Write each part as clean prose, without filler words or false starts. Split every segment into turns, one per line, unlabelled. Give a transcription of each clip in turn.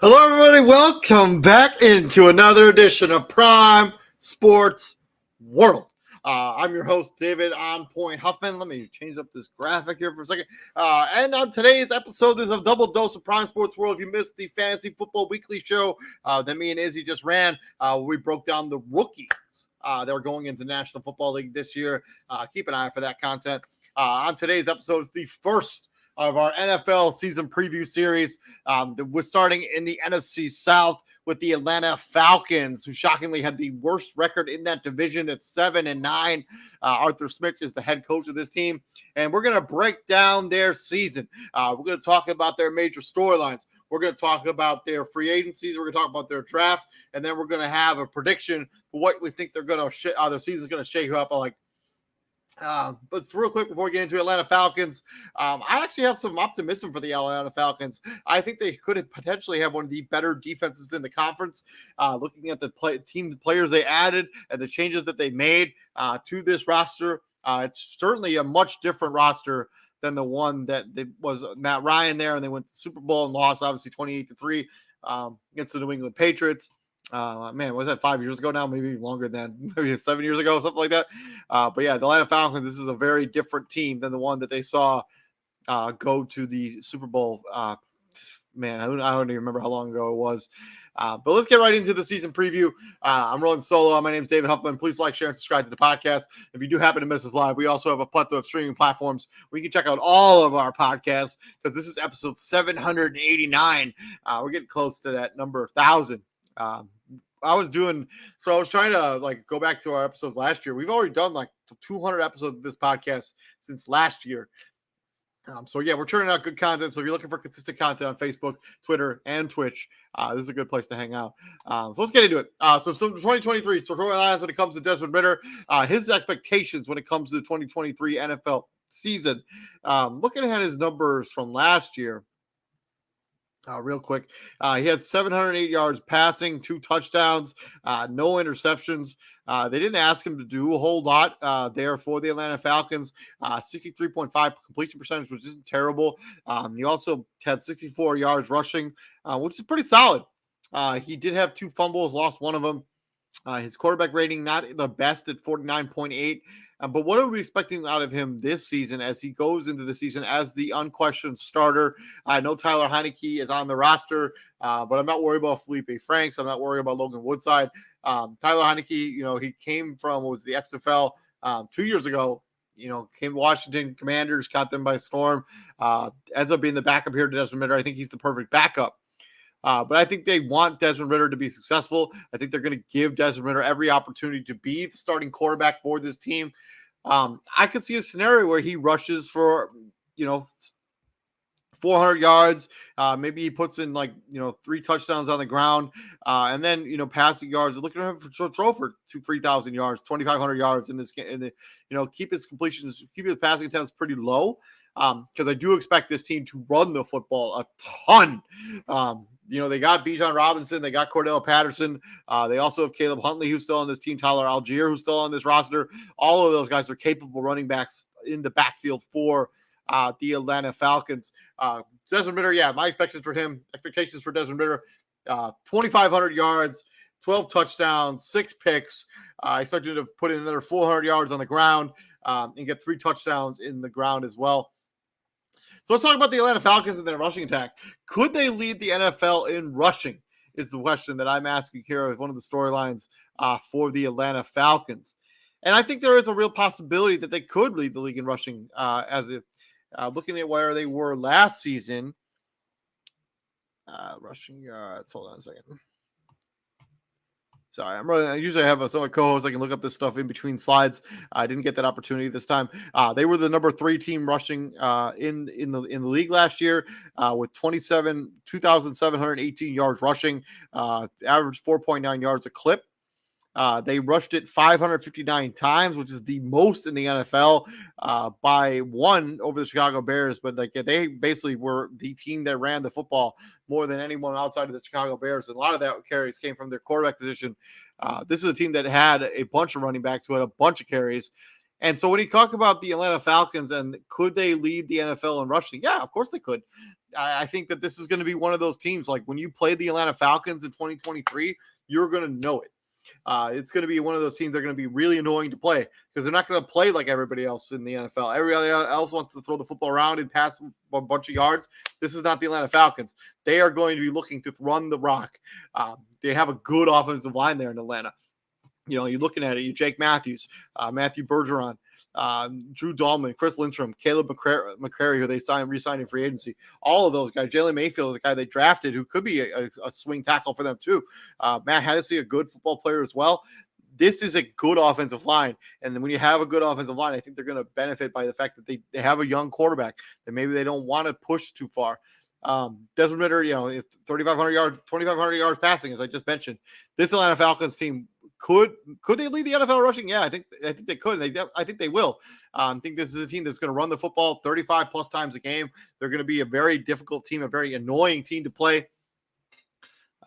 Hello, everybody. Welcome back into another edition of Prime Sports World. I'm your host, David On Point Huffman. Let me change up this graphic here for a second. And on today's episode, there's a double dose of Prime Sports World. If you missed the Fantasy Football Weekly show that me and Izzy just ran, we broke down the rookies that are going into National Football League this year. Keep an eye for that content. On today's episode, it's the first of our NFL season preview series. We're starting in the NFC South with the Atlanta Falcons, who shockingly had the worst record in that division at 7-9. Arthur Smith is the head coach of this team, and we're going to break down their season. We're going to talk about their major storylines. We're going to talk about their free agencies. We're going to talk about their draft, and then we're going to have a prediction for what we think they're going to the season's going to shake up like. But real quick before we get into Atlanta Falcons, I actually have some optimism for the Atlanta Falcons. I think they could potentially have one of the better defenses in the conference. Looking at the players they added and the changes that they made to this roster, it's certainly a much different roster than the one that was Matt Ryan there, and they went to the Super Bowl and lost obviously 28-3 against the New England Patriots. Was that 5 years ago now? Maybe longer than maybe 7 years ago, something like that. But yeah, the Atlanta Falcons, this is a very different team than the one that they saw go to the Super Bowl. I don't even remember how long ago it was. But let's get right into the season preview. I'm rolling solo. My name is David Huffman. Please like, share, and subscribe to the podcast. If you do happen to miss us live, we also have a plethora of streaming platforms where you can check out all of our podcasts, because this is episode 789. We're getting close to that number 1,000. I was trying to go back to our episodes last year. We've already done 200 episodes of this podcast since last year. We're turning out good content. So if you're looking for consistent content on Facebook, Twitter, and Twitch, this is a good place to hang out. So let's get into it. So 2023, storylines when it comes to Desmond Ridder, his expectations when it comes to the 2023 NFL season. Looking at his numbers from last year, real quick, he had 708 yards passing, 2 touchdowns, no interceptions. They didn't ask him to do a whole lot there for the Atlanta Falcons. 63.5 completion percentage, which isn't terrible. He also had 64 yards rushing, which is pretty solid. He did have 2 fumbles, lost one of them. His quarterback rating, not the best at 49.8. But what are we expecting out of him this season as he goes into the season as the unquestioned starter? I know Tyler Heinicke is on the roster, but I'm not worried about Felipe Franks. I'm not worried about Logan Woodside. Tyler Heinicke, he came from the XFL 2 years ago. Came to Washington Commanders, caught them by storm. Ends up being the backup here to Desmond Ridder. I think he's the perfect backup. But I think they want Desmond Ridder to be successful. I think they're going to give Desmond Ridder every opportunity to be the starting quarterback for this team. I could see a scenario where he rushes for, 400 yards. Maybe he puts in 3 touchdowns on the ground. And then, passing yards. They're looking at him to throw for 3,000 yards, 2,500 yards in this game. Keep his passing attempts pretty low. Because I do expect this team to run the football a ton. They got Bijan Robinson. They got Cordell Patterson. They also have Caleb Huntley, who's still on this team. Tyler Algier, who's still on this roster. All of those guys are capable running backs in the backfield for the Atlanta Falcons. Desmond Ridder, my expectations for Desmond Ridder, 2,500 yards, 12 touchdowns, 6 picks. I expect him to put in another 400 yards on the ground and get 3 touchdowns in the ground as well. So let's talk about the Atlanta Falcons and their rushing attack. Could they lead the NFL in rushing is the question that I'm asking here as one of the storylines for the Atlanta Falcons. And I think there is a real possibility that they could lead the league in rushing looking at where they were last season. Rushing yards. Hold on a second. Sorry, I'm running. I usually have some co-host. I can look up this stuff in between slides. I didn't get that opportunity this time. They were the number 3 team rushing in the league last year with 2,718 yards rushing, average 4.9 yards a clip. They rushed it 559 times, which is the most in the NFL by one over the Chicago Bears. But they basically were the team that ran the football more than anyone outside of the Chicago Bears. And a lot of that carries came from their quarterback position. This is a team that had a bunch of running backs who had a bunch of carries. And so when you talk about the Atlanta Falcons and could they lead the NFL in rushing? Yeah, of course they could. I think that this is going to be one of those teams. Like when you play the Atlanta Falcons in 2023, you're going to know it. It's going to be one of those teams that are going to be really annoying to play because they're not going to play like everybody else in the NFL. Everybody else wants to throw the football around and pass a bunch of yards. This is not the Atlanta Falcons. They are going to be looking to run the rock. They have a good offensive line there in Atlanta. You know, you're looking at it. You Jake Matthews, Matthew Bergeron, Drew Dahlman, Chris Lindstrom, Caleb McCrary, who they re-signed in free agency. All of those guys. Jalen Mayfield is the guy they drafted who could be a swing tackle for them too. Matt Hennessy, a good football player as well. This is a good offensive line. And when you have a good offensive line, I think they're going to benefit by the fact that they have a young quarterback that maybe they don't want to push too far. Desmond Ridder, you know, 3,500 yards, 2,500 yards passing, as I just mentioned. This Atlanta Falcons team could they lead the NFL rushing? Yeah, I think they could. I think they will. I think this is a team that's going to run the football 35 plus times a game. They're going to be a very difficult team, a very annoying team to play.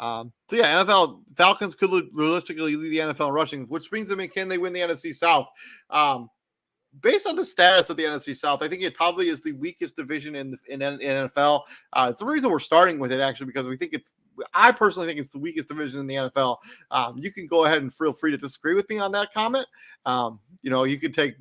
So yeah, NFL Falcons could realistically lead the NFL rushing, which brings them in. Can they win the NFC South? Based on the status of the NFC South, I think it probably is the weakest division in NFL. It's the reason we're starting with it, actually, because I personally think it's the weakest division in the NFL. You can go ahead and feel free to disagree with me on that comment. You know, you can take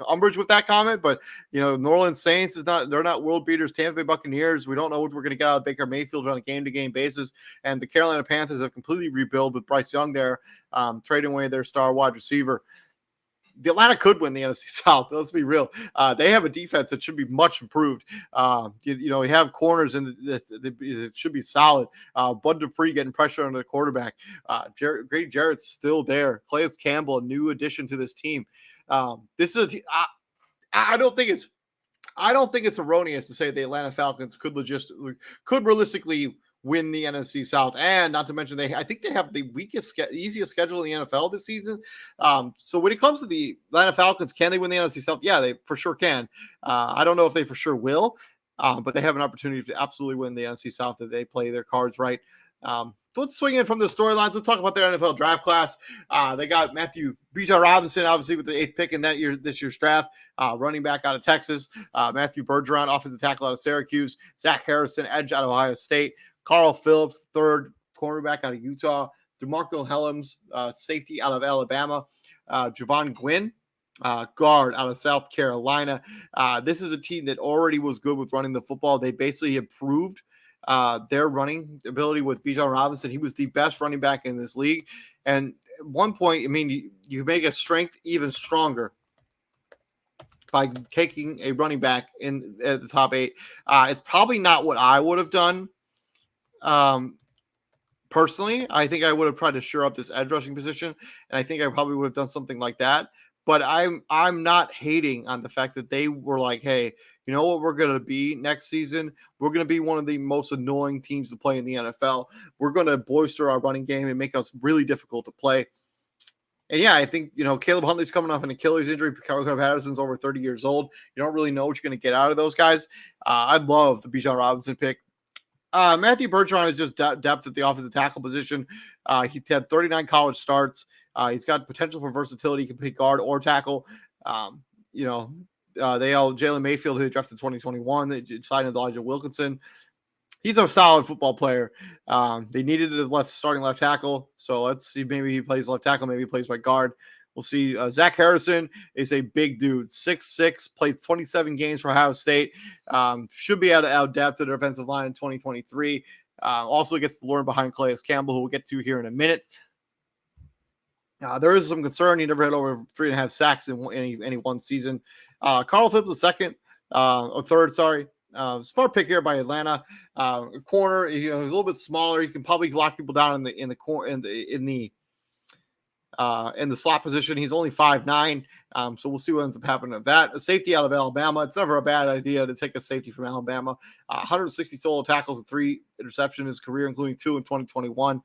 umbrage with that comment, but you know, New Orleans Saints they're not world beaters. Tampa Bay Buccaneers, we don't know what we're going to get out of Baker Mayfield on a game-to-game basis, and the Carolina Panthers have completely rebuilt with Bryce Young there, trading away their star wide receiver. The Atlanta could win the NFC South. Let's be real. They have a defense that should be much improved. You know, you have corners and it should be solid. Bud Dupree getting pressure on the quarterback. Grady Jarrett's still there. Calais Campbell, a new addition to this team. This is I don't think it's erroneous to say the Atlanta Falcons could realistically win the NFC South, and not to mention I think they have the easiest schedule in the NFL this season. So when it comes to the Atlanta Falcons, can they win the NFC South? Yeah, they for sure can. I don't know if they for sure will, but they have an opportunity to absolutely win the NFC South if they play their cards right. So let's swing in from the storylines. Let's talk about their NFL draft class. They got Bijan Robinson, obviously with the 8th pick in this year's draft, running back out of Texas. Matthew Bergeron, offensive tackle out of Syracuse. Zach Harrison, edge out of Ohio State. Carl Phillips, 3rd cornerback out of Utah. DeMarco Helms, safety out of Alabama. Javon Gwynn, guard out of South Carolina. This is a team that already was good with running the football. They basically improved their running ability with Bijan Robinson. He was the best running back in this league. And at one point, I mean, you make a strength even stronger by taking a running back at the top 8. It's probably not what I would have done. Personally, I think I would have tried to shore up this edge rushing position, and I think I probably would have done something like that. But I'm not hating on the fact that they were like, hey, you know what we're going to be next season? We're going to be one of the most annoying teams to play in the NFL. We're going to bolster our running game and make us really difficult to play. And yeah, I think, you know, Caleb Huntley's coming off an Achilles injury. Ricardo Patterson's over 30 years old. You don't really know what you're going to get out of those guys. I love the Bijan Robinson pick. Matthew Bergeron is just depth at the offensive tackle position. He had 39 college starts. He's got potential for versatility. He can play guard or tackle. You know, Jalen Mayfield, who they drafted in 2021, they signed Elijah Wilkinson. He's a solid football player. They needed a starting left tackle, so let's see. Maybe he plays left tackle. Maybe he plays right guard. We'll see. Zach Harrison is a big dude, 6'6", played 27 games for Ohio State. Should be able to out-depth the defensive line in 2023. Also gets to learn behind Calais Campbell, who we'll get to here in a minute. There is some concern. He never had over 3.5 sacks in any one season. Carl Phillips, third. Smart pick here by Atlanta. Corner, he's a little bit smaller. He can probably lock people down in the slot position. He's only 5'9", so we'll see what ends up happening with that. A safety out of Alabama. It's never a bad idea to take a safety from Alabama. 160 total tackles and 3 interceptions in his career, including 2 in 2021.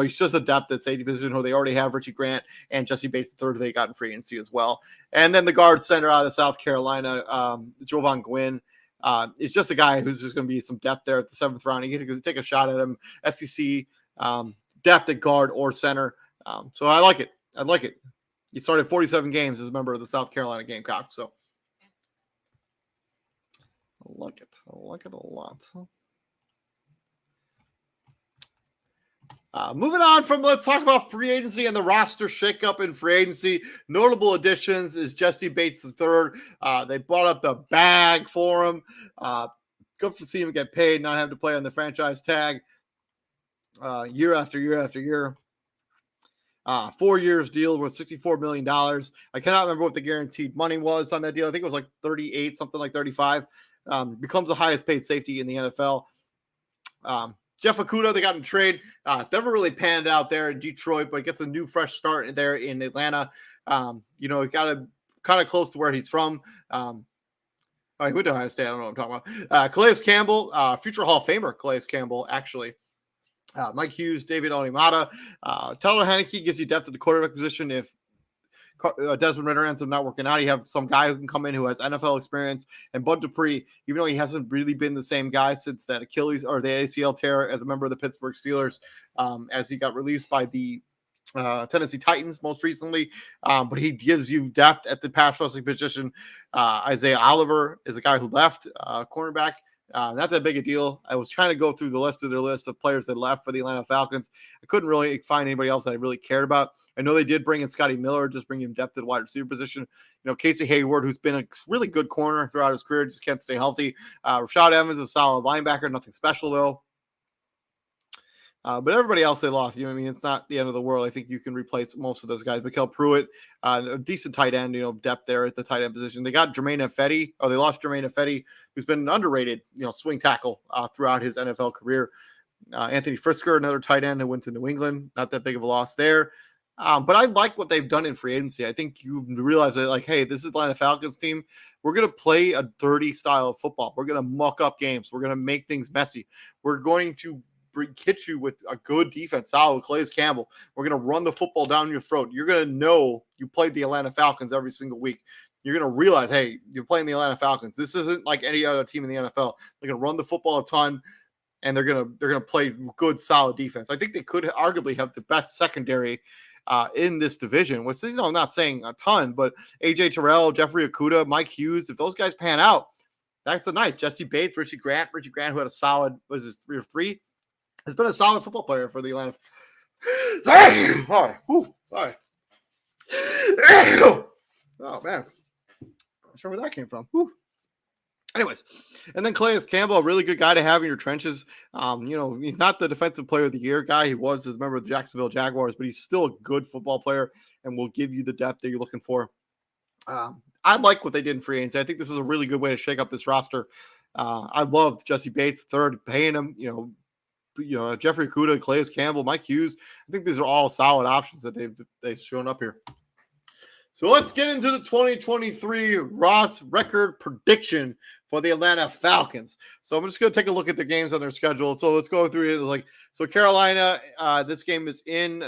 He's just a depth at safety position who they already have Richie Grant and Jesse Bates III they got in free agency as well. And then the guard center out of South Carolina, Javon Gwynn. Is just a guy who's just going to be some depth there at the 7th round. You get to take a shot at him. SEC depth at guard or center. So I like it. He started 47 games as a member of the South Carolina Gamecocks. So I like it. I like it a lot. Moving on from, let's talk about free agency and the roster shakeup in free agency. Notable additions is Jesse Bates III. They brought up the bag for him. Good to see him get paid, not have to play on the franchise tag year after year after year. 4 years deal worth $64 million. I cannot remember what the guaranteed money was on that deal. I think it was like 38, something like 35. Becomes the highest paid safety in the NFL. Jeff Okudah, they got in trade. Never really panned out there in Detroit, but gets a new fresh start there in Atlanta. He got a kind of close to where he's from. He went to Ohio State. I don't know what I'm talking about. Calais Campbell, future Hall of Famer Calais Campbell, actually. Mike Hughes, David Onyemata. Taylor Heineke gives you depth at the quarterback position. If Desmond Ridder ends up not working out, you have some guy who can come in who has NFL experience. And Bud Dupree, even though he hasn't really been the same guy since that Achilles or the ACL tear as a member of the Pittsburgh Steelers, as he got released by the Tennessee Titans most recently, but he gives you depth at the pass rushing position. Isaiah Oliver is a guy who left, cornerback. Not that big a deal. I was trying to go through the list of players that left for the Atlanta Falcons. I couldn't really find anybody else that I really cared about. I know they did bring in Scotty Miller, just bring him depth at wide receiver position. Casey Hayward, who's been a really good corner throughout his career, just can't stay healthy. Rashad Evans is a solid linebacker, nothing special though. But everybody else they lost, it's not the end of the world. I think you can replace most of those guys. Mikael Pruitt, a decent tight end, depth there at the tight end position. They got Jermaine Ifedi. They lost Jermaine Ifedi, who's been an underrated, swing tackle throughout his NFL career. Anthony Frisker, another tight end who went to New England. Not that big of a loss there. But I like what they've done in free agency. I think you realize that, hey, this is Atlanta Falcons team. We're going to play a dirty style of football. We're going to muck up games. We're going to make things messy. We're going to hit you with a good defense, solid Calais Campbell. We're going to run the football down your throat. You're going to know you played the Atlanta Falcons every single week. You're going to realize, hey, you're playing the Atlanta Falcons. This isn't like any other team in the NFL. They're going to run the football a ton, and they're going to play good, solid defense. I think they could arguably have the best secondary in this division, which, I'm not saying a ton, but AJ Terrell, Jeffrey Okudah, Mike Hughes, if those guys pan out, that's a nice. Jesse Bates, Richie Grant, who had a solid, was his 3 or 3? Has been a solid football player for the Atlanta. Sorry. Sorry. Oh, man. Not sure where that came from. Whew. Anyways, and then Calais Campbell, a really good guy to have in your trenches. He's not the defensive player of the year guy. He was as a member of the Jacksonville Jaguars, but he's still a good football player and will give you the depth that you're looking for. I like what they did in free agency. I think this is a really good way to shake up this roster. I loved Jesse Bates, third, paying him, Jeffrey Okudah, Calais Campbell, Mike Hughes. I think these are all solid options that they've shown up here. So let's get into the 2023 Ross record prediction for the Atlanta Falcons. So I'm just going to take a look at the games on their schedule. So let's go through it. So Carolina, this game is in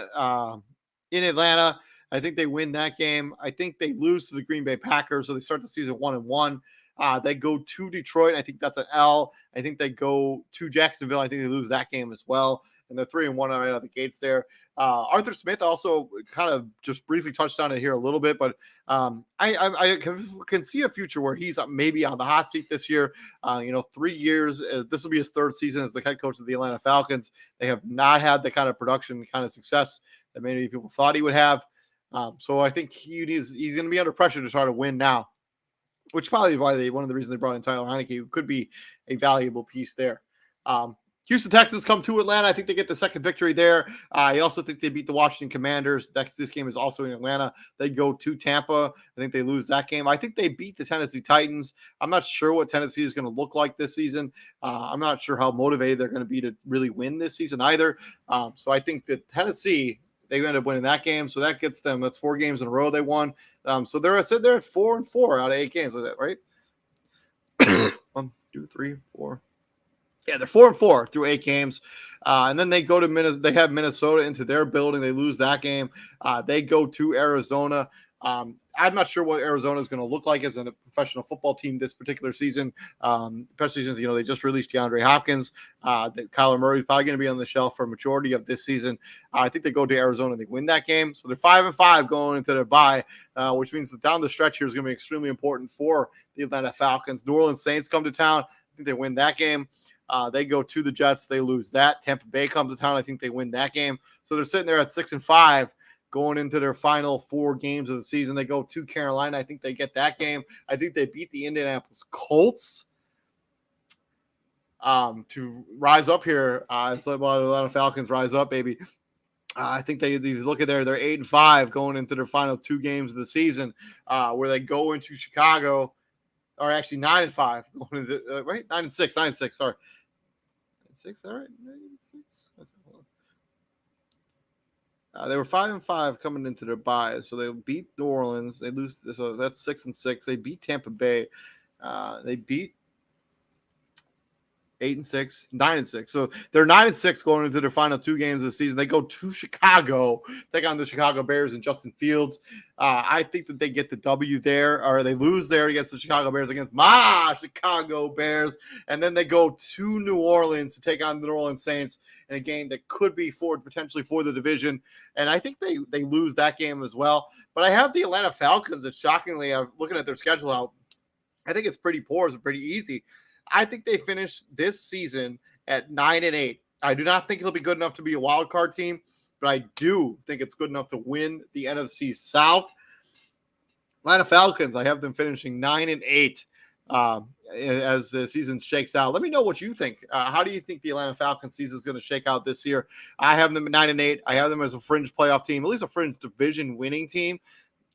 Atlanta. I think they win that game. I think they lose to the Green Bay Packers, so they start the season 1-1. They go to Detroit. I think that's an L. I think they go to Jacksonville. I think they lose that game as well. And they're 3-1 right out of the gates there. Arthur Smith also kind of just briefly touched on it here a little bit, but I can see a future where he's maybe on the hot seat this year. 3 years. This will be his third season as the head coach of the Atlanta Falcons. They have not had the kind of production, kind of success that maybe people thought he would have. So I think he's going to be under pressure to try to win now, which probably why one of the reasons they brought in Tyler Heineke, who could be a valuable piece there. Houston Texans come to Atlanta. I think they get the second victory there. I also think they beat the Washington Commanders. This game is also in Atlanta. They go to Tampa. I think they lose that game. I think they beat the Tennessee Titans. I'm not sure what Tennessee is going to look like this season. I'm not sure how motivated they're going to be to really win this season either. So I think that Tennessee, they end up winning that game. So that gets them. That's 4 games in a row they won. So they're at 4-4 out of 8 games with it, right? 1, 2, 3, 4. Yeah, they're 4-4 through 8 games. And then they go to Minnesota. They have Minnesota into their building. They lose that game. They go to Arizona. I'm not sure what Arizona is going to look like as a professional football team this particular season, especially since, they just released DeAndre Hopkins. Kyler Murray is probably going to be on the shelf for a majority of this season. I think they go to Arizona and they win that game. So they're 5-5 going into their bye, which means that down the stretch here is going to be extremely important for the Atlanta Falcons. New Orleans Saints come to town. I think they win that game. They go to the Jets. They lose that. Tampa Bay comes to town. I think they win that game. So they're sitting there at 6-5 going into their final 4 games of the season. They go to Carolina. I think they get that game. I think they beat the Indianapolis Colts to rise up here. It's like a lot of Falcons rise up, baby. I think they look at they're 8-5 going into their final 2 games of the season, where they go into Chicago, or actually 9-5 going into right 9-6. Sorry, 6. All right, 9-6. They were 5-5 coming into their bye, so they beat New Orleans. They lose, so that's 6-6. They beat Tampa Bay. They beat 8-6, 9-6. So they're 9-6 going into their final 2 games of the season. They go to Chicago, take on the Chicago Bears and Justin Fields. I think that they get the W there, or they lose there against the Chicago Bears, against my Chicago Bears. And then they go to New Orleans to take on the New Orleans Saints in a game that could be potentially for the division. And I think they lose that game as well. But I have the Atlanta Falcons that, shockingly, I'm looking at their schedule out, I think it's pretty poor. It's pretty easy. I think they finish this season at 9-8. I do not think it'll be good enough to be a wild card team, but I do think it's good enough to win the NFC South. Atlanta Falcons, I have them finishing 9-8 as the season shakes out. Let me know what you think. How do you think the Atlanta Falcons season is going to shake out this year? I have them at 9-8. I have them as a fringe playoff team, at least a fringe division winning team.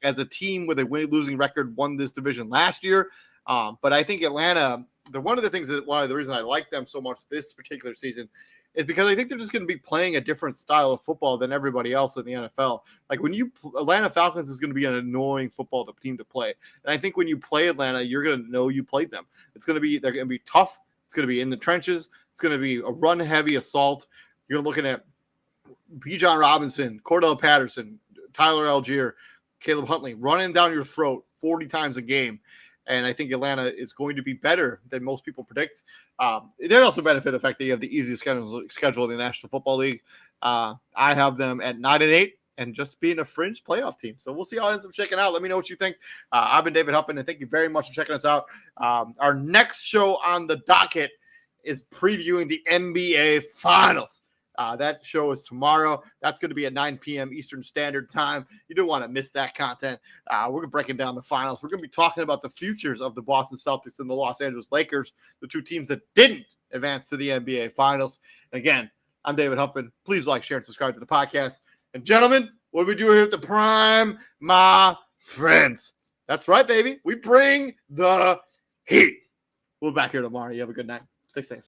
As a team with a losing record, won this division last year. But I think Atlanta, one of the reasons I like them so much this particular season is because I think they're just going to be playing a different style of football than everybody else in the NFL. Like Atlanta Falcons is going to be an annoying football team to play. And I think when you play Atlanta, you're going to know you played them. They're going to be tough. It's going to be in the trenches. It's going to be a run heavy assault. You're looking at Bijan Robinson, Cordell Patterson, Tyler Algier, Caleb Huntley running down your throat 40 times a game. And I think Atlanta is going to be better than most people predict. They also benefit the fact that you have the easiest schedule in the National Football League. I have them at 9-8 and just being a fringe playoff team. So we'll see how it ends up shaking out. Let me know what you think. I've been David Huppin, and thank you very much for checking us out. Our next show on the docket is previewing the NBA Finals. That show is tomorrow. That's going to be at 9 p.m. Eastern Standard Time. You don't want to miss that content. We're breaking down the finals. We're going to be talking about the futures of the Boston Celtics and the Los Angeles Lakers, the 2 teams that didn't advance to the NBA Finals. And again, I'm David Huppin. Please like, share, and subscribe to the podcast. And gentlemen, what do we do here at the Prime, my friends? That's right, baby. We bring the heat. We'll be back here tomorrow. You have a good night. Stay safe.